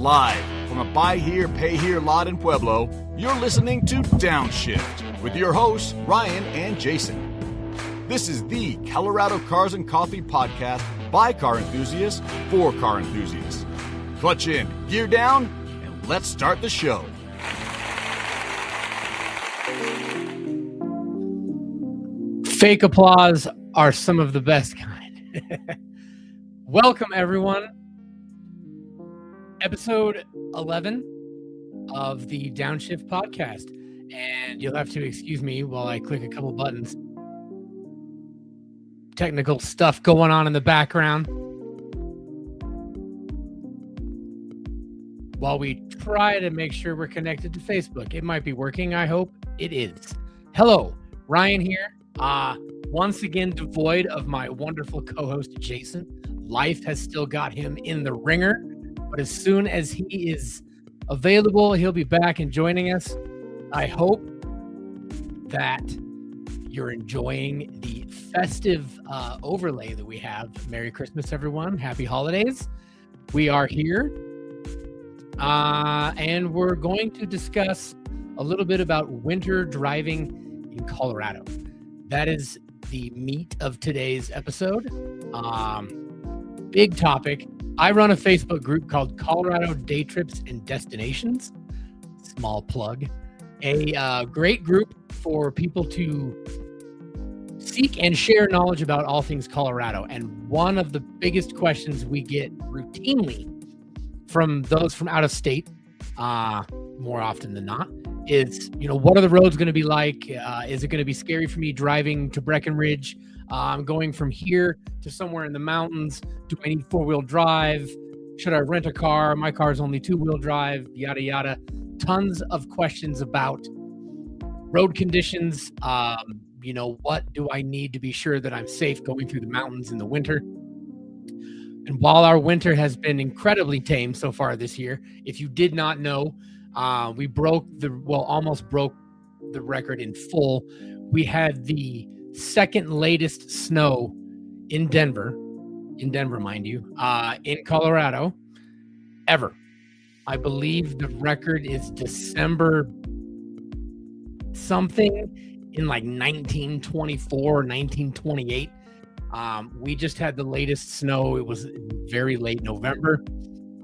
Live from a buy here, pay here lot in Pueblo, you're listening to Downshift with your hosts, Ryan and Jason. This is the Colorado Cars and Coffee podcast by car enthusiasts for car enthusiasts. Clutch in, gear down, and let's start the show. Fake applause are some of the best kind. Welcome, everyone. Episode 11 of the Downshift podcast. And you'll have to excuse me while I click a couple buttons. Technical stuff going on in the background. While we try to make sure we're connected to Facebook. It might be working. I hope it is. Hello, Ryan here. Once again, devoid of my wonderful co-host, Jason. Life has still got him in the ringer, but as soon as he is available, he'll be back and joining us. I hope that you're enjoying the festive overlay that we have. Merry Christmas, everyone. Happy holidays. We are here, and we're going to discuss a little bit about winter driving in Colorado. That is the meat of today's episode. Big topic. I run a Facebook group called Colorado Day Trips and Destinations. Small plug. A great group for people to seek and share knowledge about all things Colorado. And one of the biggest questions we get routinely from those from out of state, more often than not, is, what are the roads going to be like? Is it going to be scary for me driving to Breckenridge? I'm going from here to somewhere in the mountains. Do I need four-wheel drive? Should I rent a car? My car is only two-wheel drive, yada, yada. Tons of questions about road conditions. What do I need to be sure that I'm safe going through the mountains in the winter? And while our winter has been incredibly tame so far this year, if you did not know, we almost broke the record in full. We had the second latest snow in Denver, mind you, in Colorado, ever. I believe the record is December something in like 1924 or 1928. We just had the latest snow. It was very late November.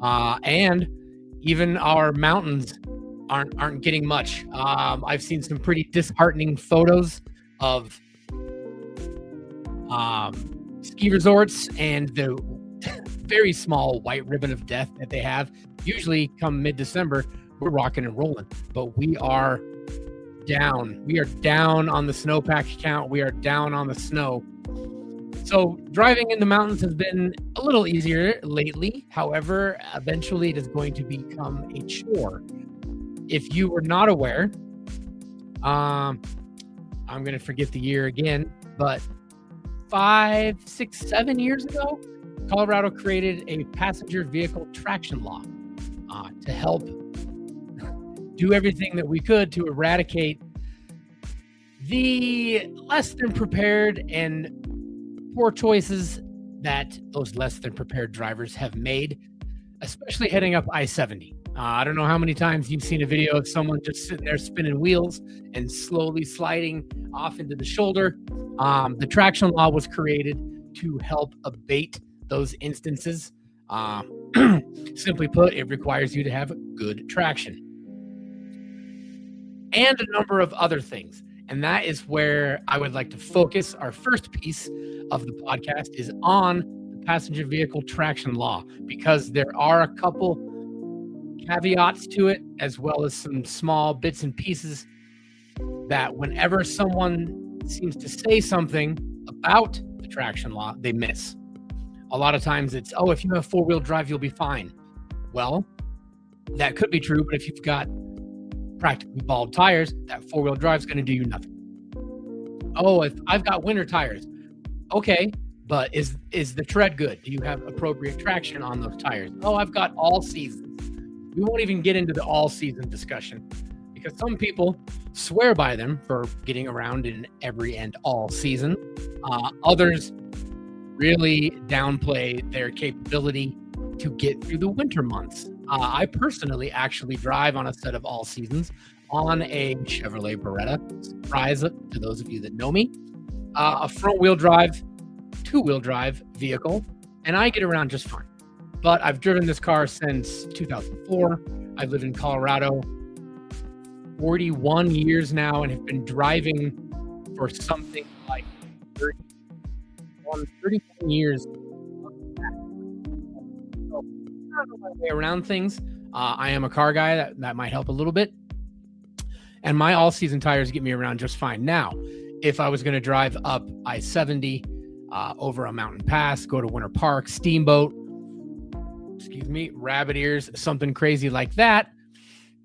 And even our mountains aren't getting much. I've seen some pretty disheartening photos of ski resorts and the very small white ribbon of death that they have. Usually come mid-December, we're rocking and rolling, but we are down. We are down on the snowpack count. We are down on the snow. So driving in the mountains has been a little easier lately. However, eventually it is going to become a chore. If you were not aware, I'm going to forget the year again, but 5, 6, 7 years ago, Colorado created a passenger vehicle traction law to help do everything that we could to eradicate the less than prepared and poor choices that those less than prepared drivers have made, especially heading up I-70. I don't know how many times you've seen a video of someone just sitting there spinning wheels and slowly sliding off into the shoulder. The traction law was created to help abate those instances. Simply put, it requires you to have good traction. And a number of other things. And that is where I would like to focus. Our first piece of the podcast is on the passenger vehicle traction law, because there are a couple caveats to it, as well as some small bits and pieces that whenever someone seems to say something about the traction law, they miss. A lot of times it's, if you have four-wheel drive, you'll be fine. Well, that could be true, but if you've got practically bald tires, that four-wheel drive is going to do you nothing. If I've got winter tires, okay, but is the tread good? Do you have appropriate traction on those tires? I've got all seasons. We won't even get into the all-season discussion because some people swear by them for getting around in every and all season. Others really downplay their capability to get through the winter months. I personally actually drive on a set of all seasons on a Chevrolet Beretta. Surprise to those of you that know me. A front-wheel drive, two-wheel drive vehicle, and I get around just fine. But I've driven this car since 2004. I've lived in Colorado 41 years now and have been driving for something like 31 years. So, I know my way around things. I am a car guy. That might help a little bit. And my all-season tires get me around just fine. Now, if I was going to drive up I-70 over a mountain pass, go to Winter Park, Steamboat, Rabbit Ears, something crazy like that,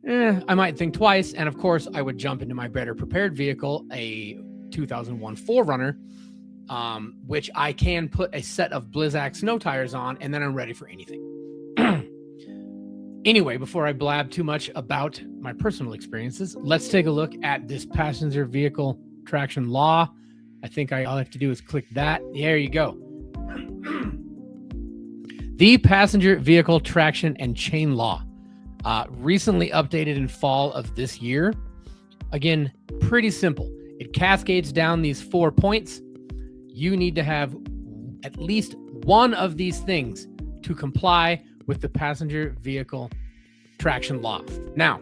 I might think twice. And of course, I would jump into my better prepared vehicle, a 2001 4Runner, which I can put a set of Blizzak snow tires on, and then I'm ready for anything. Anyway, before I blab too much about my personal experiences, let's take a look at this passenger vehicle traction law. I think all I have to do is click that. There you go. The passenger vehicle traction and chain law, recently updated in fall of this year. Again, pretty simple. It cascades down these 4 points. You need to have at least one of these things to comply with the passenger vehicle traction law. Now,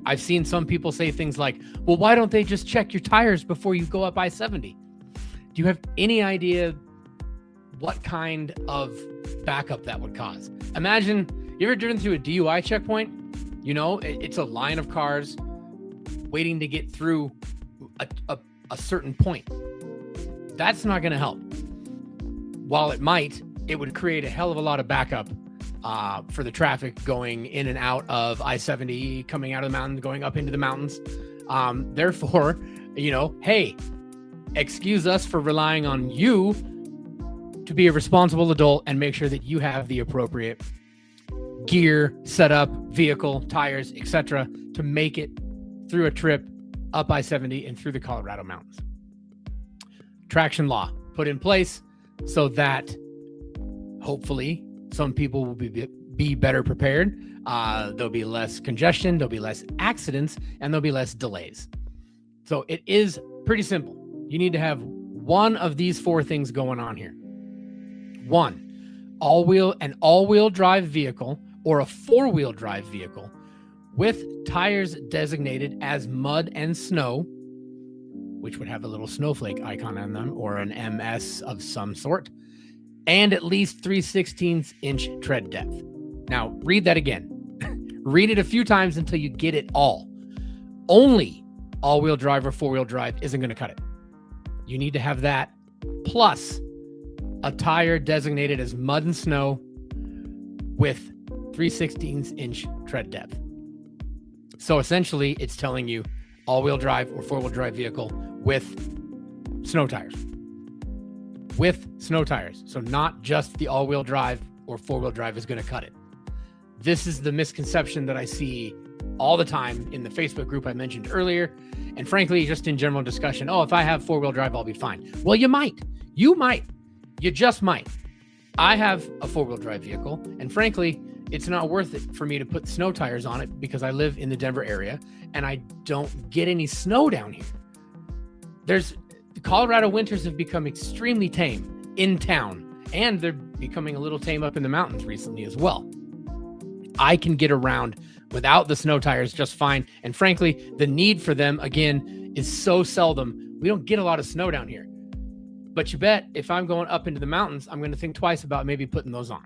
I've seen some people say things like, well, why don't they just check your tires before you go up I-70? Do you have any idea what kind of backup that would cause? Imagine, you ever driven through a DUI checkpoint? You know, it's a line of cars waiting to get through a certain point. That's not going to help. While it might, it would create a hell of a lot of backup for the traffic going in and out of I-70, coming out of the mountain, going up into the mountains. Therefore, hey, excuse us for relying on you to be a responsible adult and make sure that you have the appropriate gear, setup, vehicle, tires, etc. to make it through a trip up I-70 and through the Colorado mountains. Traction law put in place so that hopefully some people will be better prepared. There'll be less congestion, there'll be less accidents, and there'll be less delays. So it is pretty simple. You need to have one of these 4 things going on here. 1, an all-wheel drive vehicle or a 4-wheel drive vehicle with tires designated as mud and snow, which would have a little snowflake icon on them or an MS of some sort, and at least 3/16 inch tread depth. Now, read that again. Read it a few times until you get it all. Only all-wheel drive or 4-wheel drive isn't going to cut it. You need to have that plus a tire designated as mud and snow with 3/16 inch tread depth. So essentially, it's telling you all-wheel drive or 4-wheel drive vehicle with snow tires. With snow tires. So not just the all-wheel drive or 4-wheel drive is going to cut it. This is the misconception that I see all the time in the Facebook group I mentioned earlier. And frankly, just in general discussion, if I have 4-wheel drive, I'll be fine. Well, you might. You might. You just might. I have a 4-wheel drive vehicle, and frankly, it's not worth it for me to put snow tires on it because I live in the Denver area and I don't get any snow down here. The Colorado winters have become extremely tame in town, and they're becoming a little tame up in the mountains recently as well. I can get around without the snow tires just fine. And frankly, the need for them, again, is so seldom. We don't get a lot of snow down here. But you bet if I'm going up into the mountains, I'm going to think twice about maybe putting those on.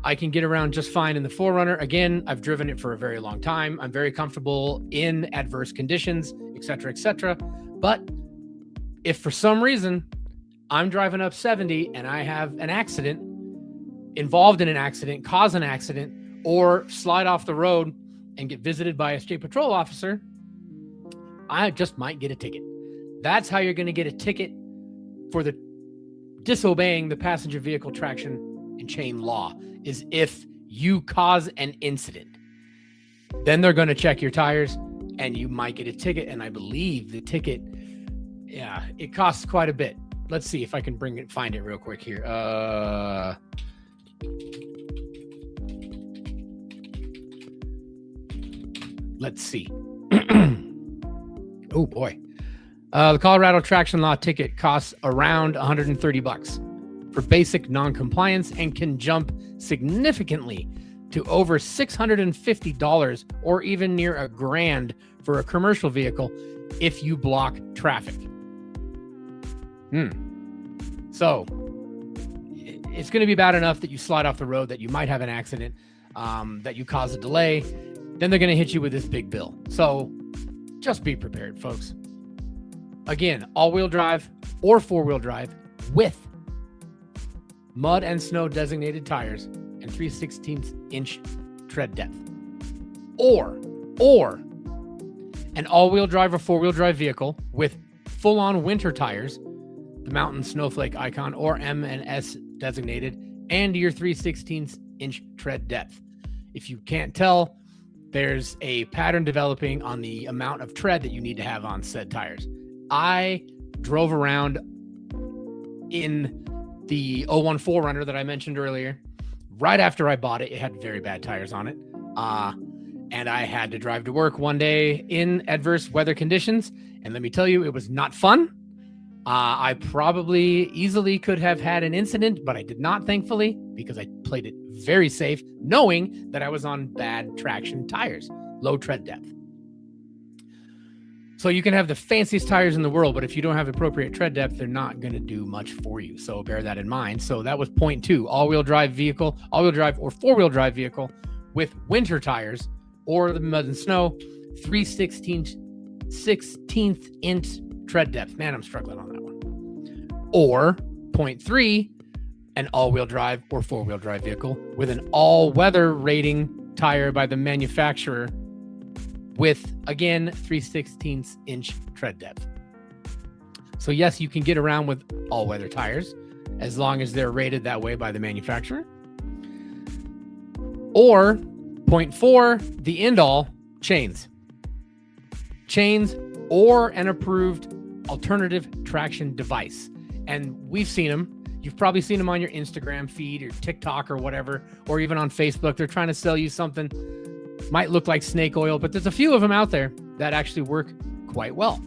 I can get around just fine in the 4Runner. Again, I've driven it for a very long time. I'm very comfortable in adverse conditions, etc., etc. But if for some reason I'm driving up 70 and I have an accident, involved in an accident, cause an accident, or slide off the road and get visited by a state patrol officer, I just might get a ticket. That's how you're going to get a ticket for the disobeying the passenger vehicle traction and chain law, is if you cause an incident. Then they're going to check your tires and you might get a ticket. And I believe the ticket, it costs quite a bit. Let's see if I can find it real quick here. let's see. Oh boy. The Colorado traction law ticket costs around $130 for basic non-compliance and can jump significantly to over $650 or even near $1,000 for a commercial vehicle if you block traffic. So it's going to be bad enough that you slide off the road, that you might have an accident, that you cause a delay. Then they're going to hit you with this big bill. So just be prepared, folks. Again, all-wheel drive or four-wheel drive with mud and snow designated tires and 3/16-inch tread depth. Or an all-wheel drive or four-wheel drive vehicle with full-on winter tires, the Mountain Snowflake Icon or M&S designated, and your 3/16-inch tread depth. If you can't tell, there's a pattern developing on the amount of tread that you need to have on said tires. I drove around in the 01 4Runner that I mentioned earlier. Right after I bought it, it had very bad tires on it. And I had to drive to work one day in adverse weather conditions. And let me tell you, it was not fun. I probably easily could have had an incident, but I did not, thankfully, because I played it very safe, knowing that I was on bad traction tires, low tread depth. So you can have the fanciest tires in the world, but if you don't have appropriate tread depth, they're not going to do much for you. So bear that in mind. So that was point 2, all-wheel drive vehicle, all-wheel drive or four-wheel drive vehicle with winter tires or the mud and snow, 3/16-inch tread depth. Man, I'm struggling on that one. Or point 3, an all-wheel drive or four-wheel drive vehicle with an all-weather rating tire by the manufacturer with, again, 3/16-inch tread depth. So yes, you can get around with all-weather tires as long as they're rated that way by the manufacturer. Or point 4, the end-all, chains. Chains or an approved alternative traction device. And we've seen them. You've probably seen them on your Instagram feed or TikTok or whatever, or even on Facebook. They're trying to sell you something. Might look like snake oil, but there's a few of them out there that actually work quite well.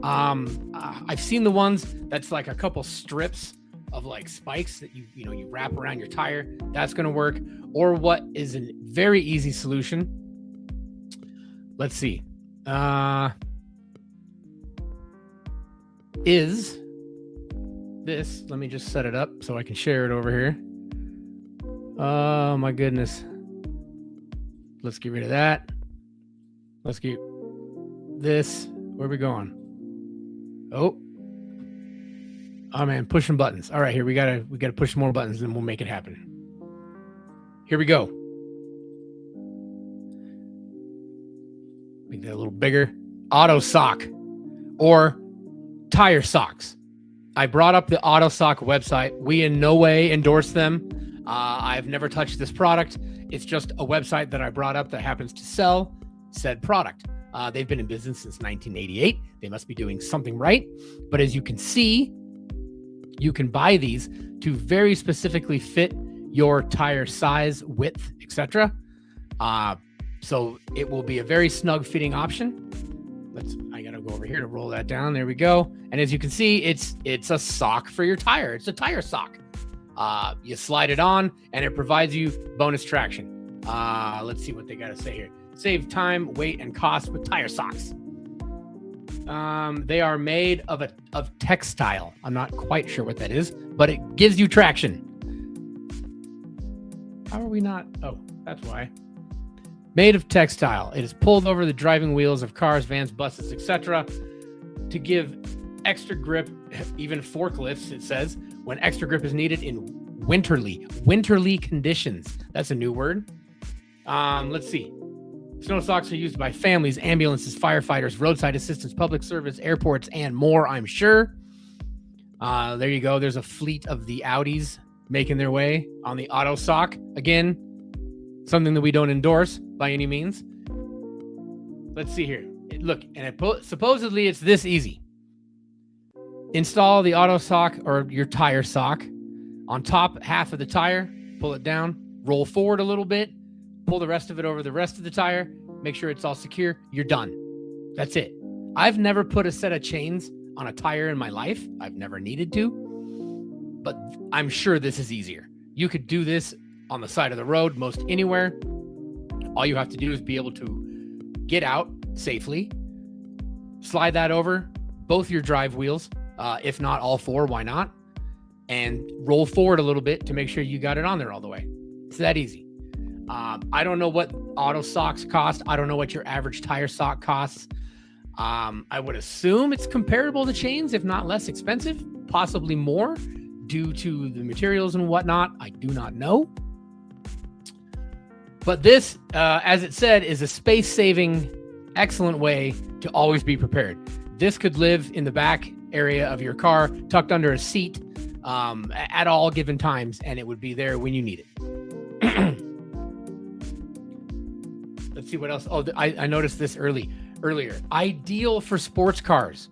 I've seen the ones that's like a couple strips of like spikes that you wrap around your tire. That's going to work. Or what is a very easy solution. Let's see. Is this, let me just set it up so I can share it over here. Oh my goodness. Let's get rid of that. Let's get this. Where are we going? Oh man, pushing buttons. All right, here we gotta push more buttons and we'll make it happen. Here we go. Make that a little bigger. Auto Sock or tire socks. I brought up the Auto Sock website. We in no way endorse them. I've never touched this product. It's just a website that I brought up that happens to sell said product. They've been in business since 1988. They must be doing something right. But as you can see, you can buy these to very specifically fit your tire size, width, etc. So it will be a very snug fitting option. I gotta go over here to roll that down. There we go. And as you can see, it's a sock for your tire. It's a tire sock. You slide it on and it provides you bonus traction. Let's see what they got to say here. Save time, weight, and cost with tire socks. They are made of textile. I'm not quite sure what that is, but it gives you traction. How are we not? Oh, that's why. Made of textile. It is pulled over the driving wheels of cars, vans, buses, etc. to give extra grip, even forklifts, it says, when extra grip is needed in winterly conditions. That's a new word. Let's see. Snow socks are used by families, ambulances, firefighters, roadside assistance, public service, airports, and more, I'm sure. There you go. There's a fleet of the Audis making their way on the Auto Sock. Again, something that we don't endorse by any means. Let's see here. Look, and supposedly it's this easy. Install the Auto Sock or your tire sock on top half of the tire, pull it down, roll forward a little bit, pull the rest of it over the rest of the tire, make sure it's all secure, you're done. That's it. I've never put a set of chains on a tire in my life. I've never needed to, but I'm sure this is easier. You could do this on the side of the road, most anywhere. All you have to do is be able to get out safely, slide that over both your drive wheels, if not all four, why not? And roll forward a little bit to make sure you got it on there all the way. It's that easy. I don't know what auto socks cost. I don't know what your average tire sock costs. I would assume it's comparable to chains, if not less expensive, possibly more due to the materials and whatnot. I do not know. But this, as it said, is a space-saving, excellent way to always be prepared. This could live in the back area of your car, tucked under a seat at all given times, and it would be there when you need it. Let's see what else. Oh, I noticed this earlier. Ideal for sports cars.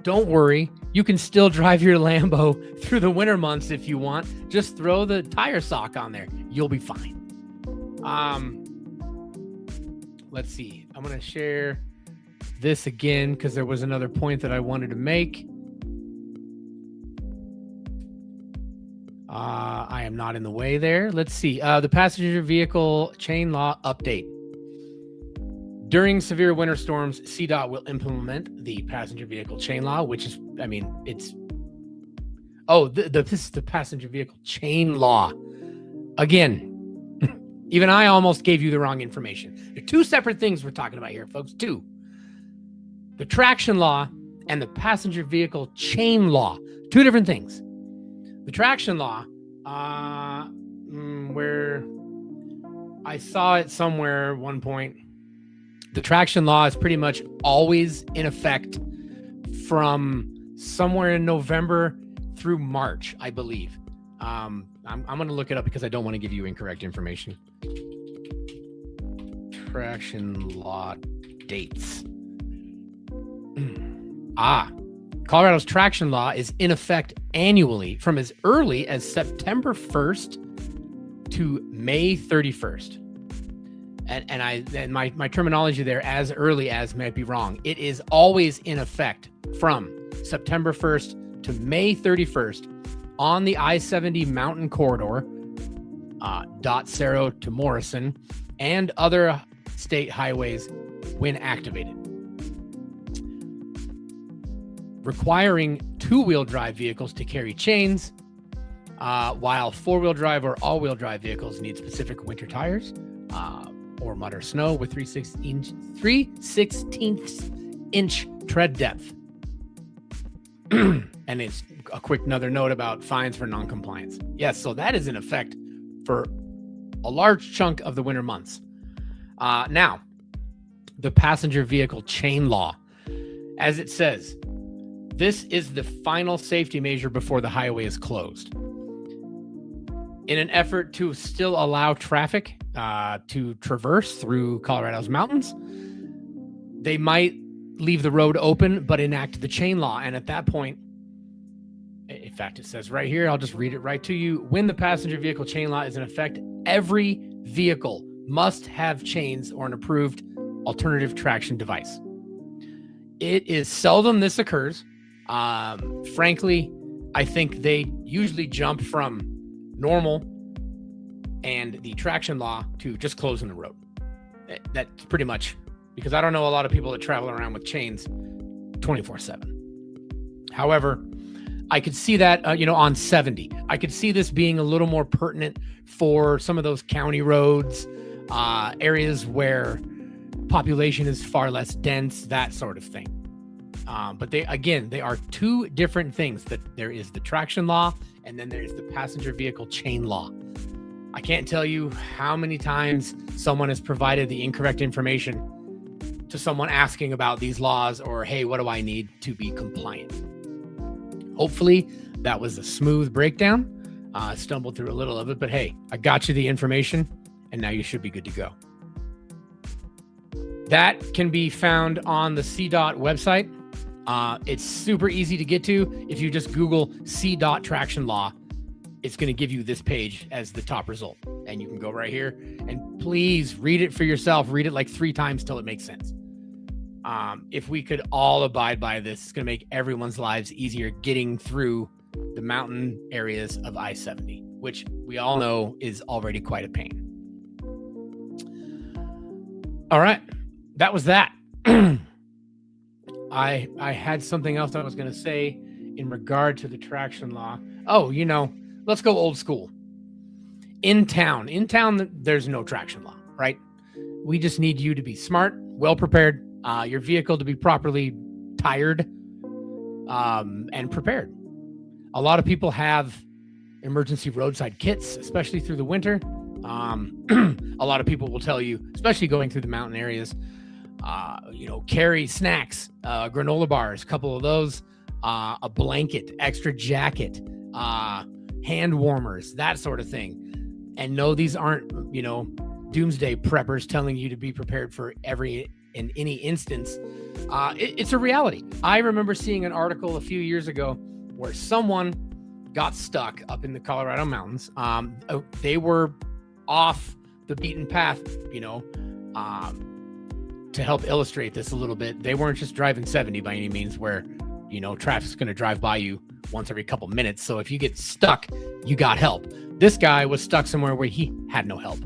Don't worry. You can still drive your Lambo through the winter months if you want. Just throw the tire sock on there. You'll be fine. Let's see. I'm going to share this again because there was another point that I wanted to make. I am not in the way there. Let's see. The passenger vehicle chain law update. During severe winter storms, CDOT will implement the passenger vehicle chain law, which is, this is the passenger vehicle chain law. Again, even I almost gave you the wrong information. There are two separate things we're talking about here, folks. Two. The traction law and the passenger vehicle chain law. Two different things. The traction law, where I saw it somewhere at one point, the traction law is pretty much always in effect from somewhere in November through March, I believe. I'm going to look it up because I don't want to give you incorrect information. Traction law dates. Colorado's traction law is in effect annually from as early as September 1st to May 31st. And my terminology there, as early as, might be wrong. It is always in effect from September 1st to May 31st on the I-70 mountain corridor, Dot Cerro to Morrison, and other state highways when activated. Requiring two-wheel drive vehicles to carry chains, while four-wheel drive or all-wheel drive vehicles need specific winter tires, or mud or snow with 3/16 inch tread depth. And it's a quick another note about fines for non-compliance. Yes, so that is in effect for a large chunk of the winter months. Now, the passenger vehicle chain law. As it says, this is the final safety measure before the highway is closed. In an effort to still allow traffic to traverse through Colorado's mountains, they might leave the road open but enact the chain law. And at that point, in fact, it says right here, I'll just read it right to you. When the passenger vehicle chain law is in effect, every vehicle must have chains or an approved alternative traction device. It is seldom this occurs. Frankly, I think they usually jump from normal and the traction law to just closing the road. That's pretty much, because I don't know a lot of people that travel around with chains 24/7. However, I could see that, on 70. I could see this being a little more pertinent for some of those county roads, areas where population is far less dense, that sort of thing. But they are two different things. That there is the traction law, and then there's the passenger vehicle chain law. I can't tell you how many times someone has provided the incorrect information to someone asking about these laws, or, hey, what do I need to be compliant? Hopefully that was a smooth breakdown. I stumbled through a little of it, but hey, I got you the information, and now you should be good to go. That can be found on the CDOT website. It's super easy to get to. If you just Google CDOT traction law, it's going to give you this page as the top result. And you can go right here and please read it for yourself. Read it like 3 times till it makes sense. If we could all abide by this, it's going to make everyone's lives easier getting through the mountain areas of I-70, which we all know is already quite a pain. All right. That was that. I had something else I was going to say in regard to the traction law. Oh, let's go old school. In town, there's no traction law, right? We just need you to be smart, well prepared, your vehicle to be properly tired, and prepared. A lot of people have emergency roadside kits, especially through the winter. A lot of people will tell you, especially going through the mountain areas, carry snacks, granola bars, a couple of those, a blanket, extra jacket, hand warmers, that sort of thing. And no, these aren't, doomsday preppers telling you to be prepared for every and any instance. It's a reality. I remember seeing an article a few years ago where someone got stuck up in the Colorado mountains. They were off the beaten path, to help illustrate this a little bit. They weren't just driving 70 by any means where, traffic's going to drive by you once every couple minutes. So if you get stuck, you got help. This guy was stuck somewhere where he had no help.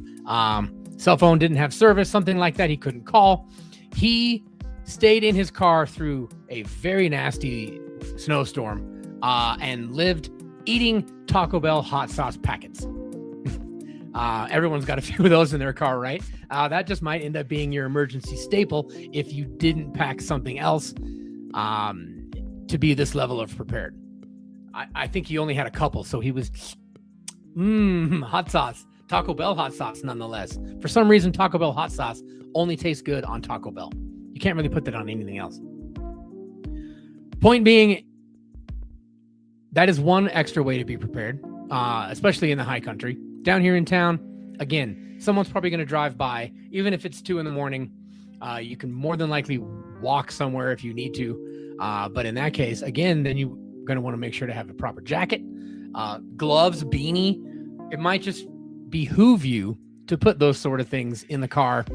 Cell phone didn't have service, something like that. He couldn't call. He stayed in his car through a very nasty snowstorm and lived eating Taco Bell hot sauce packets. Everyone's got a few of those in their car, right? That just might end up being your emergency staple if you didn't pack something else to be this level of prepared. I think he only had a couple, so he was hot sauce, Taco Bell hot sauce nonetheless. For some reason, Taco Bell hot sauce only tastes good on Taco Bell. You can't really put that on anything else. Point being, that is one extra way to be prepared, especially in the high country. Down here in town, again, someone's probably going to drive by, even if it's 2 a.m. You can more than likely walk somewhere if you need to. But in that case, again, then you're going to want to make sure to have a proper jacket, gloves, beanie. It might just behoove you to put those sort of things in the car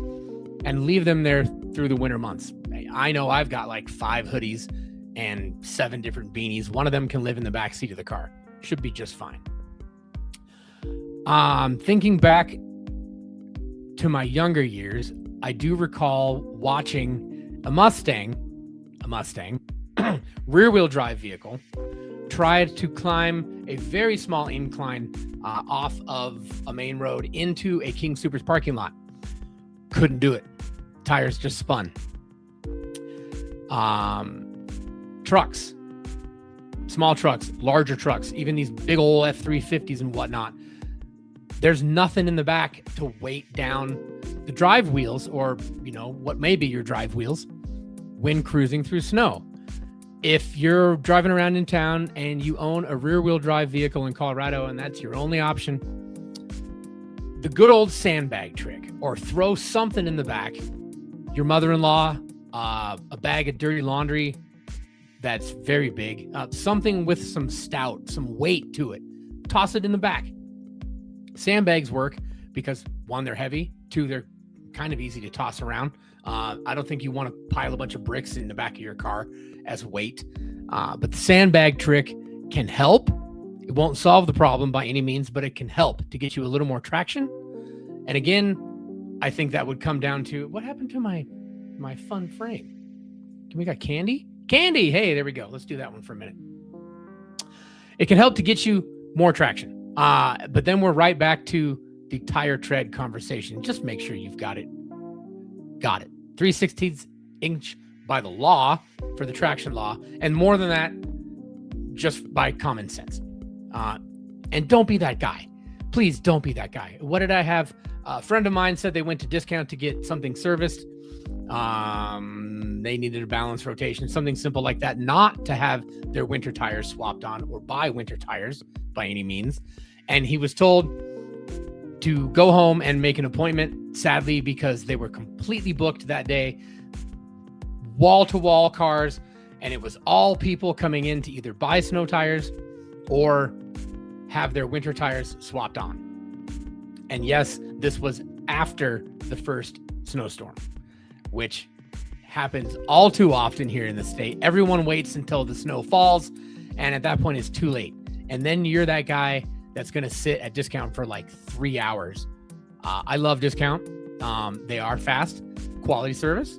and leave them there through the winter months. I know I've got like 5 hoodies and 7 different beanies. One of them can live in the back seat of the car. Should be just fine. Thinking back to my younger years, I do recall watching a Mustang rear-wheel drive vehicle tried to climb a very small incline off of a main road into a King Soopers parking lot. Couldn't do it. Tires just spun. Trucks, small trucks, larger trucks, even these big old F-350s and whatnot. There's nothing in the back to weight down the drive wheels or, what may be your drive wheels when cruising through snow. If you're driving around in town and you own a rear-wheel drive vehicle in Colorado and that's your only option, the good old sandbag trick, or throw something in the back, your mother-in-law, a bag of dirty laundry that's very big, something with some weight to it, toss it in the back. Sandbags work because 1, they're heavy, 2, they're kind of easy to toss around. I don't think you want to pile a bunch of bricks in the back of your car as weight, but the sandbag trick can help. It won't solve the problem by any means, but it can help to get you a little more traction. And again, I think that would come down to what happened to my fun frame. We got Candy? Candy! Hey, there we go. Let's do that one for a minute. It can help to get you more traction. But then we're right back to the tire tread conversation. Just make sure you've got it. 3/16 inch by the law for the traction law. And more than that, just by common sense. And don't be that guy. Please don't be that guy. What did I have? A friend of mine said they went to Discount to get something serviced. They needed a balanced rotation, something simple like that, not to have their winter tires swapped on or buy winter tires by any means. And he was told to go home and make an appointment, sadly, because they were completely booked that day, wall-to-wall cars, and it was all people coming in to either buy snow tires or have their winter tires swapped on. And yes, this was after the first snowstorm, which happens all too often here in the state. Everyone waits until the snow falls, and at that point it's too late. And then you're that guy that's going to sit at Discount for like 3 hours. I love Discount. They are fast, quality service,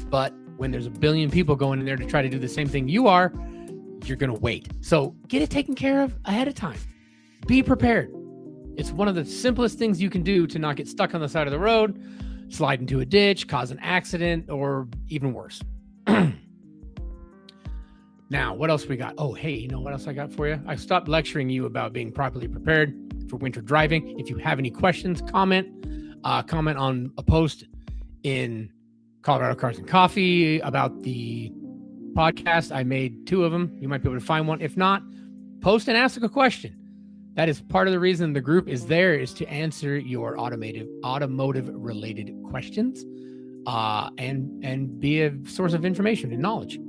but when there's a billion people going in there to try to do the same thing you are, you're going to wait. So get it taken care of ahead of time. Be prepared. It's one of the simplest things you can do to not get stuck on the side of the road, slide into a ditch, cause an accident, or even worse. Now, what else we got? Oh, hey, you know what else I got for you? I stopped lecturing you about being properly prepared for winter driving. If you have any questions, comment on a post in Colorado Cars and Coffee about the podcast. I made 2 of them. You might be able to find one. If not, post and ask a question. That is part of the reason the group is there, is to answer your automotive related questions, and be a source of information and knowledge.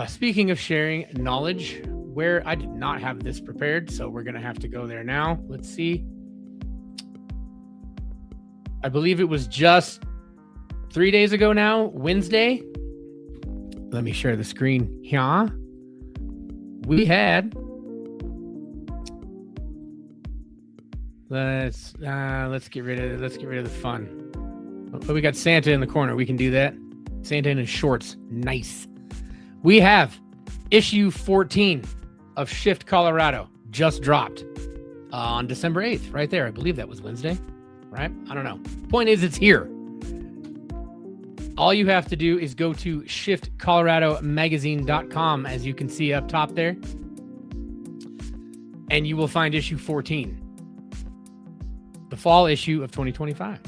Speaking of sharing knowledge, where I did not have this prepared, so we're going to have to go there now. Let's see. I believe it was just 3 days ago now, Wednesday. Let me share the screen here. We had, let's get rid of the fun. Oh, we got Santa in the corner. We can do that. Santa in his shorts. Nice. We have issue 14 of Shift Colorado just dropped on December 8th, right there. I believe that was Wednesday, right? I don't know. Point is, it's here. All you have to do is go to shiftcoloradomagazine.com, as you can see up top there, and you will find issue 14, the fall issue of 2025.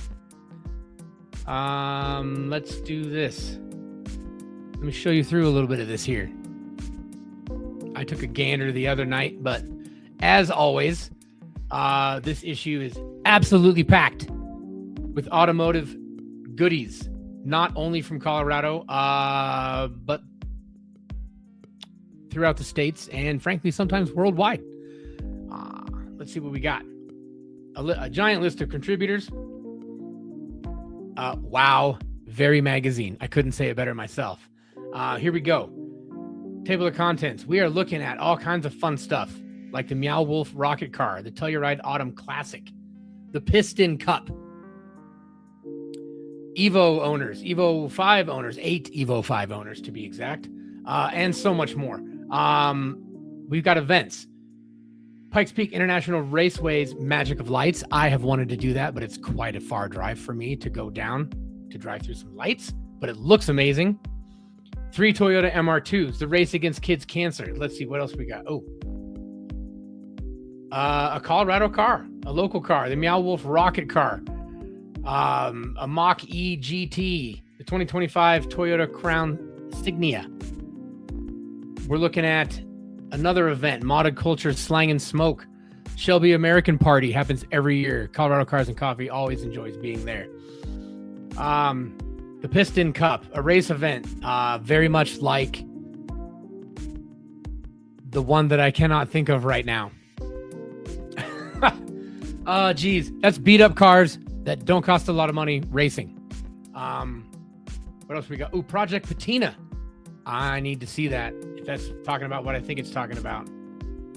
Let's do this. Let me show you through a little bit of this here. I took a gander the other night, but as always, this issue is absolutely packed with automotive goodies. Not only from Colorado, but throughout the states, and frankly, sometimes worldwide. Let's see what we got. A giant list of contributors. Wow, very magazine. I couldn't say it better myself. Here we go. Table of contents. We are looking at all kinds of fun stuff, like the Meow Wolf rocket car, the Telluride Autumn Classic, the Piston Cup, Evo owners, Evo 5 owners, 8 Evo 5 owners to be exact, and so much more. We've got events. Pikes Peak International Raceway's Magic of Lights. I have wanted to do that, but it's quite a far drive for me to go down to drive through some lights, but it looks amazing. 3 Toyota MR2s, the race against kids' cancer. Let's see what else we got. Oh, a Colorado car, a local car, the Meow Wolf rocket car. A Mach-E GT, the 2025 Toyota Crown Signia. We're looking at another event, Modded Culture Slang and Smoke. Shelby American Party happens every year. Colorado Cars and Coffee always enjoys being there. The Piston Cup, a race event, very much like the one that I cannot think of right now. Oh, geez. That's beat up cars that don't cost a lot of money racing. What else we got? Oh, Project Patina. I need to see that, if that's talking about what I think it's talking about,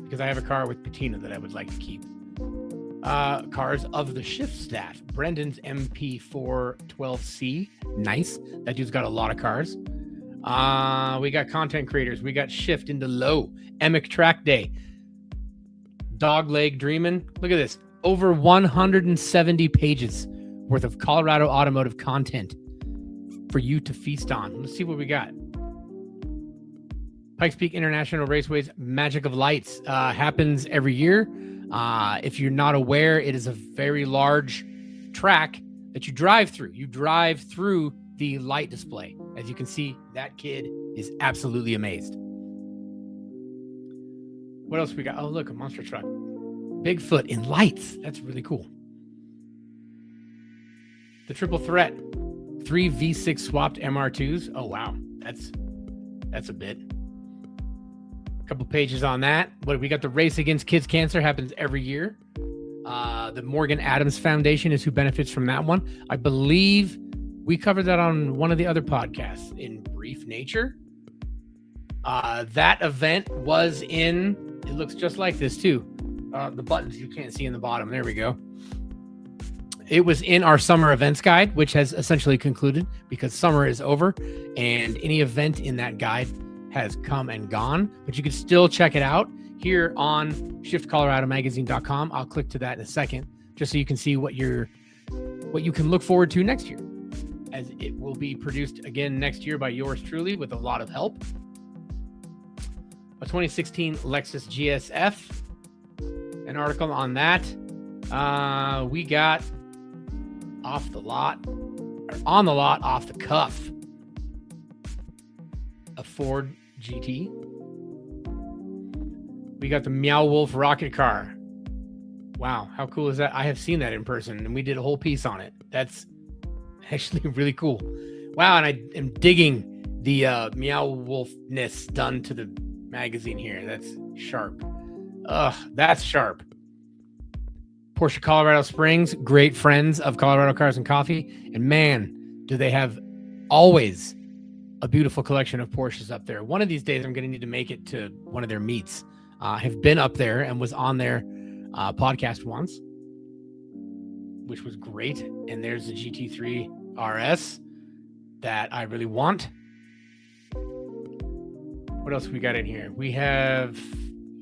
because I have a car with patina that I would like to keep. Cars of the Shift staff. Brendan's MP412C. Nice. That dude's got a lot of cars. We got content creators. We got Shift into Low. Emic Track Day. Dogleg Dreamin'. Look at this. Over 170 pages worth of Colorado automotive content for you to feast on. Let's see what we got. Pikes Peak International Raceway's Magic of Lights happens every year. If you're not aware, it is a very large track that you drive through. You drive through the light display. As you can see, that kid is absolutely amazed. What else we got? Oh, look, a monster truck. Bigfoot in lights. That's really cool. The Triple Threat. 3 V6 swapped MR2s. Oh, wow. That's a bit. couple pages on that. What we got, the Race Against Kids Cancer happens every year. The Morgan Adams Foundation is who benefits from that one. I believe we covered that on one of the other podcasts in brief nature. That event was in, it looks just like this too. The buttons you can't see in the bottom. There we go. It was in our summer events guide, which has essentially concluded because summer is over and any event in that guide has come and gone, but you can still check it out here on shiftcoloradomagazine.com. I'll click to that in a second, just so you can see what you can look forward to next year, as it will be produced again next year by yours truly with a lot of help. A 2016 Lexus GSF, an article on that. We got off the lot, or on the lot, off the cuff, a Ford GT. We got the Meow Wolf rocket car. Wow, how cool is that? I have seen that in person, and we did a whole piece on it. That's actually really cool. Wow, and I am digging the Meow Wolfness done to the magazine here. That's sharp. That's sharp. Porsche Colorado Springs, great friends of Colorado Cars and Coffee, and man, do they have always a beautiful collection of Porsches up there. One of these days, I'm going to need to make it to one of their meets. Have been up there and was on their podcast once, which was great. And there's the GT3 RS that I really want. What else we got in here? We have,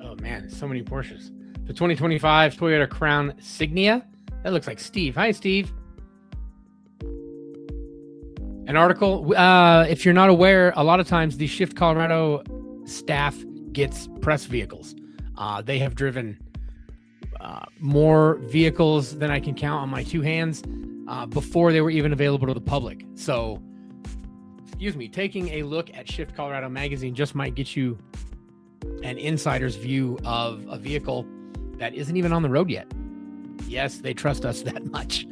oh man, so many Porsches. The 2025 Toyota Crown Signia. That looks like Steve. Hi, Steve. An article. If you're not aware, a lot of times the Shift Colorado staff gets press vehicles. They have driven more vehicles than I can count on my two hands before they were even available to the public. So, excuse me, taking a look at Shift Colorado magazine just might get you an insider's view of a vehicle that isn't even on the road yet. Yes, they trust us that much.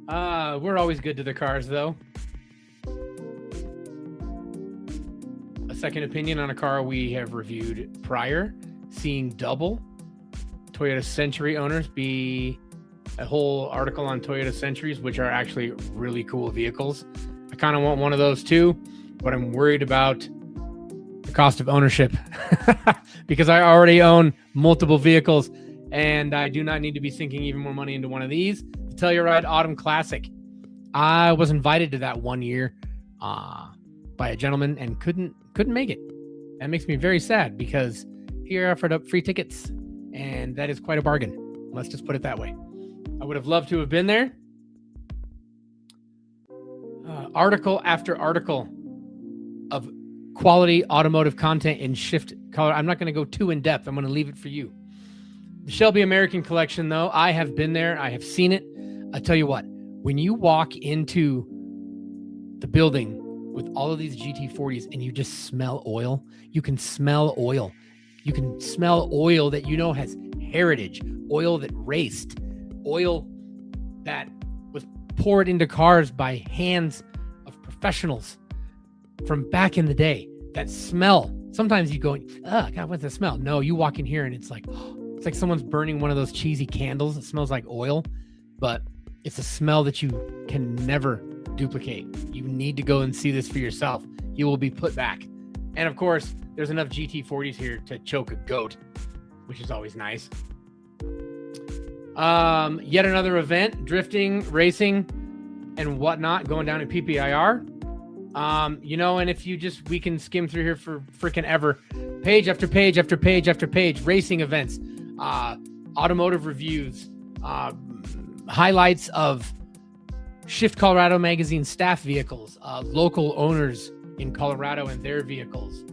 We're always good to the cars, though. A second opinion on a car we have reviewed prior, seeing double Toyota Century owners, be a whole article on Toyota Centuries, which are actually really cool vehicles. I kind of want one of those too, but I'm worried about the cost of ownership because I already own multiple vehicles and I do not need to be sinking even more money into one of these. The Telluride Autumn Classic. I was invited to that one year by a gentleman and couldn't make it. That makes me very sad because he offered up free tickets and that is quite a bargain. Let's just put it that way. I would have loved to have been there. Article after article of quality automotive content in Shift Color. I'm not going to go too in depth. I'm going to leave it for you. The Shelby American Collection, though, I have been there. I have seen it. I tell you what, when you walk into the building with all of these GT40s and you just smell oil, you can smell oil. You can smell oil that you know has heritage, oil that raced, oil that was poured into cars by hands of professionals from back in the day. That smell. Sometimes you go, oh, God, what's the smell? No, you walk in here and it's like someone's burning one of those cheesy candles. It smells like oil, but it's a smell that you can never duplicate. You need to go and see this for yourself. You will be put back. And of course, there's enough GT40s here to choke a goat, which is always nice. Yet another event, drifting, racing, and whatnot going down at PPIR. And if we can skim through here for freaking ever, page after page after page after page, racing events, automotive reviews, highlights of Shift Colorado magazine staff vehicles, local owners in Colorado and their vehicles,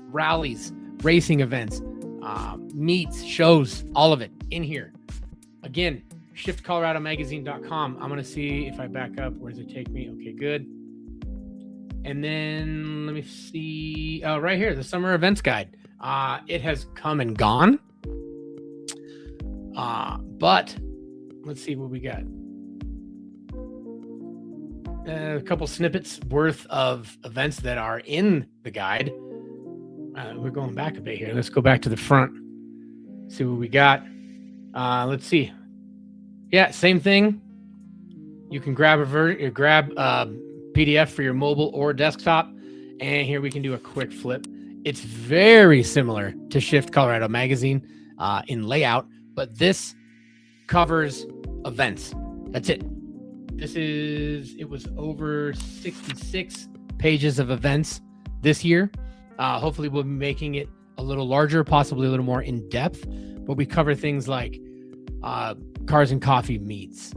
rallies, racing events, meets, shows, all of it in here. Again, shiftcoloradomagazine.com. I'm going to see if I back up. Where does it take me? Okay, good. And then let me see. Oh, right here, the summer events guide. It has come and gone. But let's see what we got. A couple snippets worth of events that are in the guide. We're going back a bit here. Let's go back to the front. See what we got. Let's see. Yeah, same thing. You can grab PDF for your mobile or desktop. And here we can do a quick flip. It's very similar to Shift Colorado Magazine in layout, but this covers events. That's it. It was over 66 pages of events this year. Hopefully we'll be making it a little larger, possibly a little more in depth, but we cover things like Cars and Coffee meets,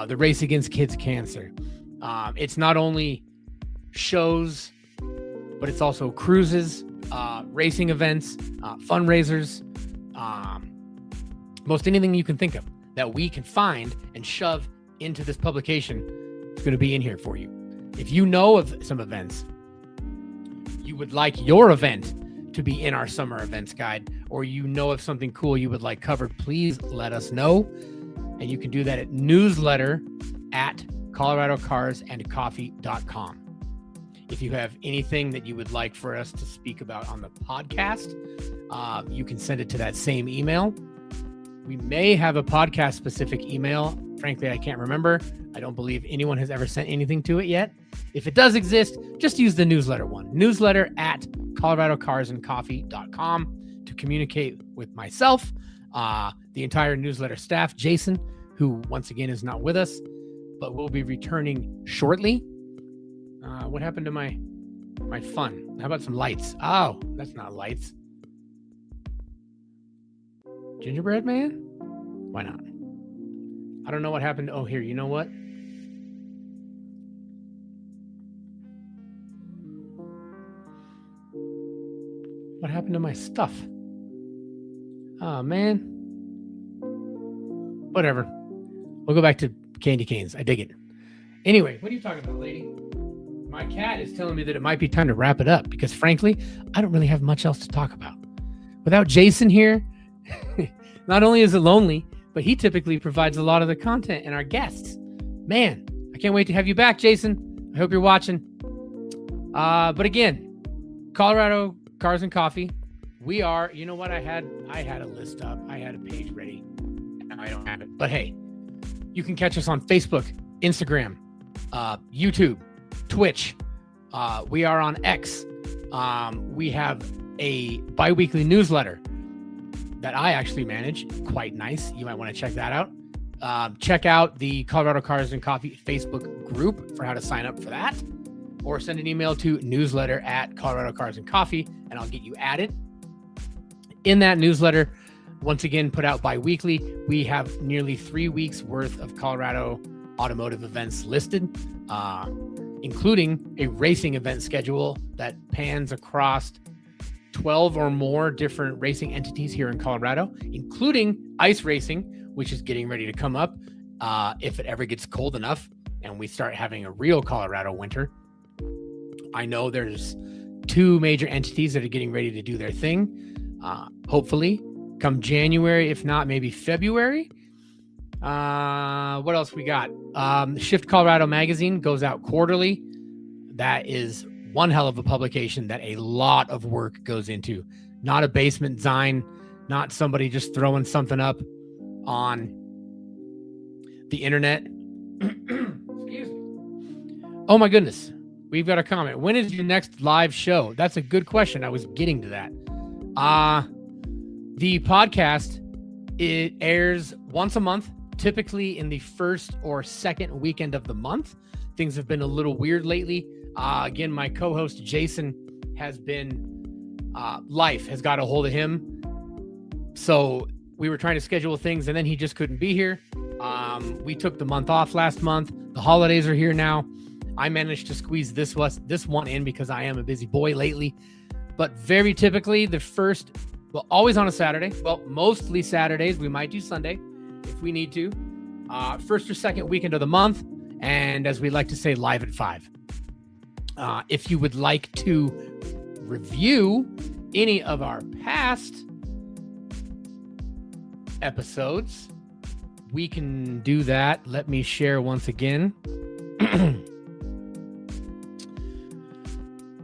the Race Against Kids Cancer. It's not only shows, but it's also cruises, racing events, fundraisers, most anything you can think of that we can find and shove into this publication is going to be in here for you. If you know of some events, you would like your event to be in our summer events guide, or you know of something cool you would like covered, please let us know. And you can do that at newsletter@coloradocarsandcoffee.com. If you have anything that you would like for us to speak about on the podcast, you can send it to that same email. We may have a podcast specific email. Frankly, I can't remember. I don't believe anyone has ever sent anything to it yet. If it does exist, just use the newsletter one. Newsletter@coloradocarsandcoffee.com to communicate with myself, the entire newsletter staff, Jason, who once again is not with us, but will be returning shortly. What happened to my fun? How about some lights? Oh, that's not lights. Gingerbread Man? Why not? I don't know what happened. Oh, here, you know what? What happened to my stuff? Oh, man. Whatever. We'll go back to candy canes. I dig it. Anyway, what are you talking about, lady? My cat is telling me that it might be time to wrap it up because, frankly, I don't really have much else to talk about. Without Jason here, not only is it lonely, but he typically provides a lot of the content and our guests. Man, I can't wait to have you back, Jason. I hope you're watching. But again, Colorado Cars and Coffee. We are, you know what? I had a list up. I had a page ready. Now I don't have it. But hey, you can catch us on Facebook, Instagram, YouTube, Twitch. We are on X. We have a bi-weekly newsletter that I actually manage. Quite nice. You might want to check that out. Check out the Colorado Cars and Coffee Facebook group for how to sign up for that, or send an email to newsletter@coloradocarsandcoffee and I'll get you added. In that newsletter, once again, put out bi-weekly, we have nearly 3 weeks worth of Colorado automotive events listed, including a racing event schedule that pans across 12 or more different racing entities here in Colorado, including ice racing, which is getting ready to come up if it ever gets cold enough and we start having a real Colorado winter. I know there's 2 major entities that are getting ready to do their thing. Hopefully come January, if not maybe February. What else we got? Shift Colorado Magazine goes out quarterly. That is one hell of a publication that a lot of work goes into. Not a basement zine, not somebody just throwing something up on the internet. Excuse me. Oh my goodness. We've got a comment. When is your next live show? That's a good question. I was getting to that. The podcast, it airs once a month, typically in the first or second weekend of the month. Things have been a little weird lately. Again, my co-host Jason has been, life has got a hold of him. So we were trying to schedule things and then he just couldn't be here. We took the month off last month. The holidays are here now. I managed to squeeze this one in because I am a busy boy lately. But very typically always on a Saturday. Well, mostly Saturdays. We might do Sunday if we need to. First or second weekend of the month. And as we like to say, live at 5. If you would like to review any of our past episodes, we can do that. Let me share once again.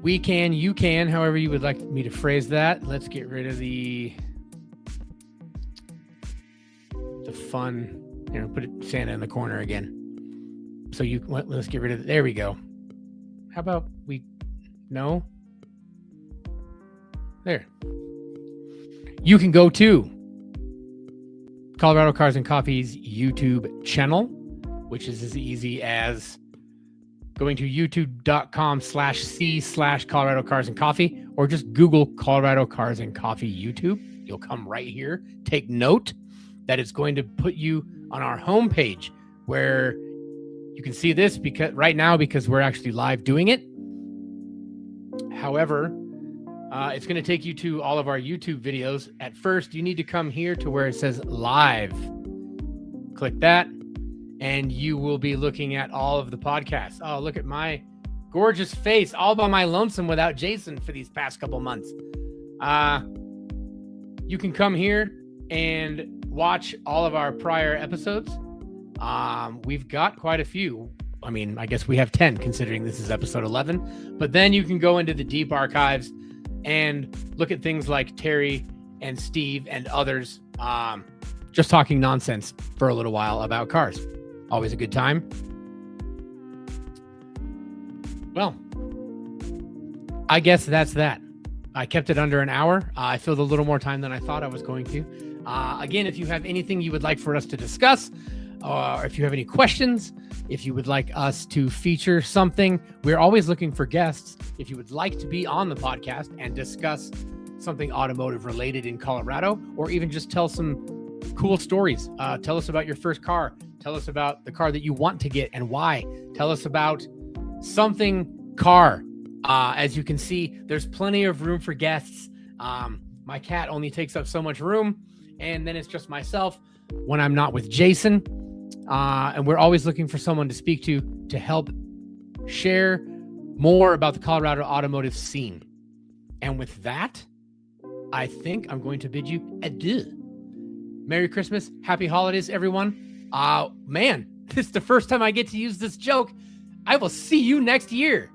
We can, you can, however you would like me to phrase that. Let's get rid of the fun, put Santa in the corner again. So let's get rid of it. There we go. How about no? There. You can go to Colorado Cars and Coffee's YouTube channel, which is as easy as going to youtube.com/c/Colorado Cars and Coffee, or just Google Colorado Cars and Coffee YouTube. You'll come right here. Take note that it's going to put you on our homepage where you can see this because we're actually live doing it. However, it's going to take you to all of our YouTube videos. At first, you need to come here to where it says live. Click that, and you will be looking at all of the podcasts. Oh, look at my gorgeous face all by my lonesome without Jason for these past couple months. You can come here and watch all of our prior episodes. We've got quite a few. I mean, I guess we have 10 considering this is episode 11, but then you can go into the deep archives and look at things like Terry and Steve and others just talking nonsense for a little while about cars. Always a good time. Well, I guess that's that. I kept it under an hour. I filled a little more time than I thought I was going to. Again, if you have anything you would like for us to discuss, or if you have any questions, if you would like us to feature something, we're always looking for guests. If you would like to be on the podcast and discuss something automotive related in Colorado, or even just tell some cool stories, tell us about your first car, tell us about the car that you want to get and why, tell us about something car. As you can see, there's plenty of room for guests. My cat only takes up so much room, and then it's just myself when I'm not with Jason. And we're always looking for someone to speak to help share more about the Colorado automotive scene. And with that, I think I'm going to bid you adieu. Merry Christmas. Happy holidays, everyone. Man, this is the first time I get to use this joke. I will see you next year.